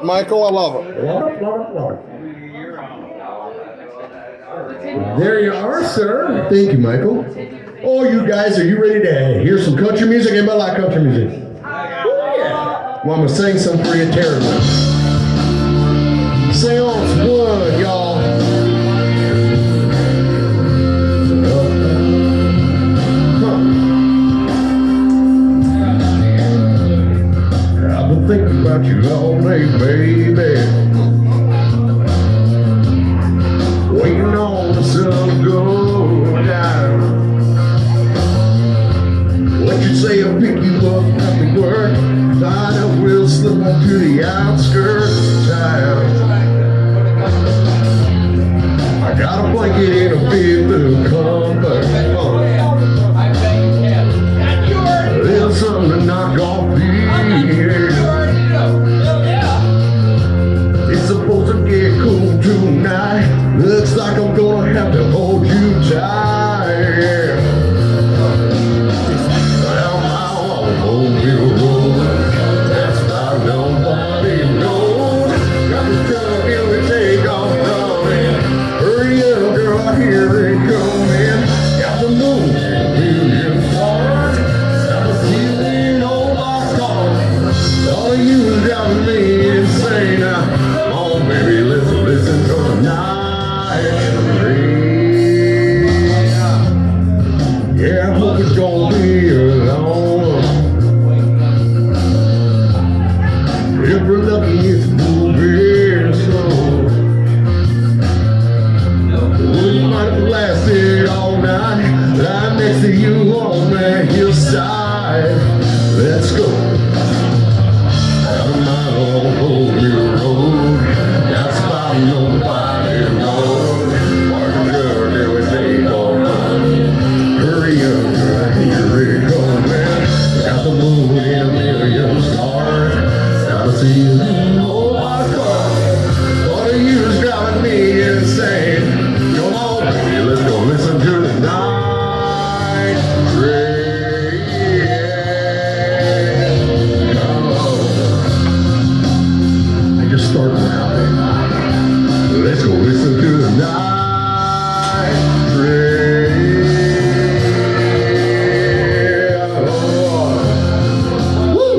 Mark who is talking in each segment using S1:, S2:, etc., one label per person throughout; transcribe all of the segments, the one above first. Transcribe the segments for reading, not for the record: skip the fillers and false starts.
S1: it, Michael. I love it.
S2: Love it, love it, love it. There you are, sir.
S3: Thank you, Michael. Oh, you guys, are you ready to hear some country music? Anybody like country music?
S2: Yeah.
S3: Well, I'm going to sing some for you terribly. Sing on some wood, y'all. I've been thinking about you all day, baby. Waiting on the sun to go down. What you say, I'll pick you up after work. I will slip on to the outskirts of town. I got a blanket and a big little comfort. There's something to knock off here. It's supposed to get cool tonight. Looks like I'm gonna have to hold you tight. Down my automobile road, that's about nobody knows. Got to tell you to take off running. Hurry up, girl, I hear it coming. Got the moon in a million stars. Stop stealing all my cars. All of you is driving me insane. Come on, baby, listen to the night train. Yeah, I hope it's gonna be long. If we're lucky, it's moving slow. We might have lasted all night. I'm next to you on that hillside. Let's go. Out of my old road. That's about nobody knows. What girl do we take on? Hurry up, girl, here it coming. Got the moon in a million stars. Gotta see you on my car. What are you driving me insane? Come on, baby, let's go listen to the night train. I just started now, baby. Let's go listen to the night train. Woo!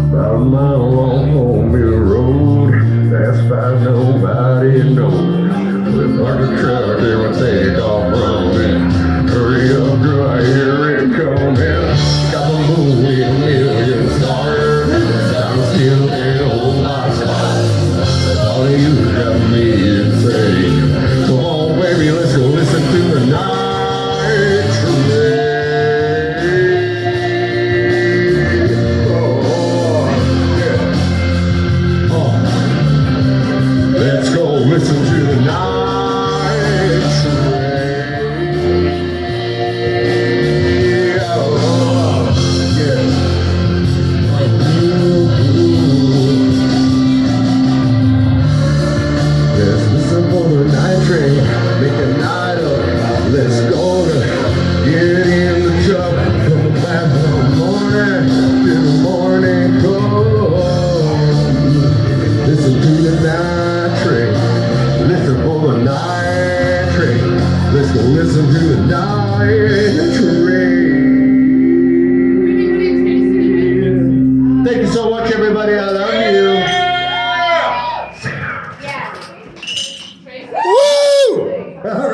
S3: About a mile long Homage road, that's fine, nobody knows. With park the truck, they will take off running. Hurry up, girl, I hear it coming. Got the moon in a million stars. I'm still in all my spots. All of you have me insane. Come on, baby, let's go listen to the night train. Oh, yeah. Oh. Let's go listen to the night train. Oh, yeah. Let's listen for the night train. Make a night up. Let's go to get in the truck. Come back in the morning. Till the morning comes. Listen to the night train. Listen for the night train. Let's go listen to the night train. Thank you so much, everybody. I love you.
S1: Woo!
S3: All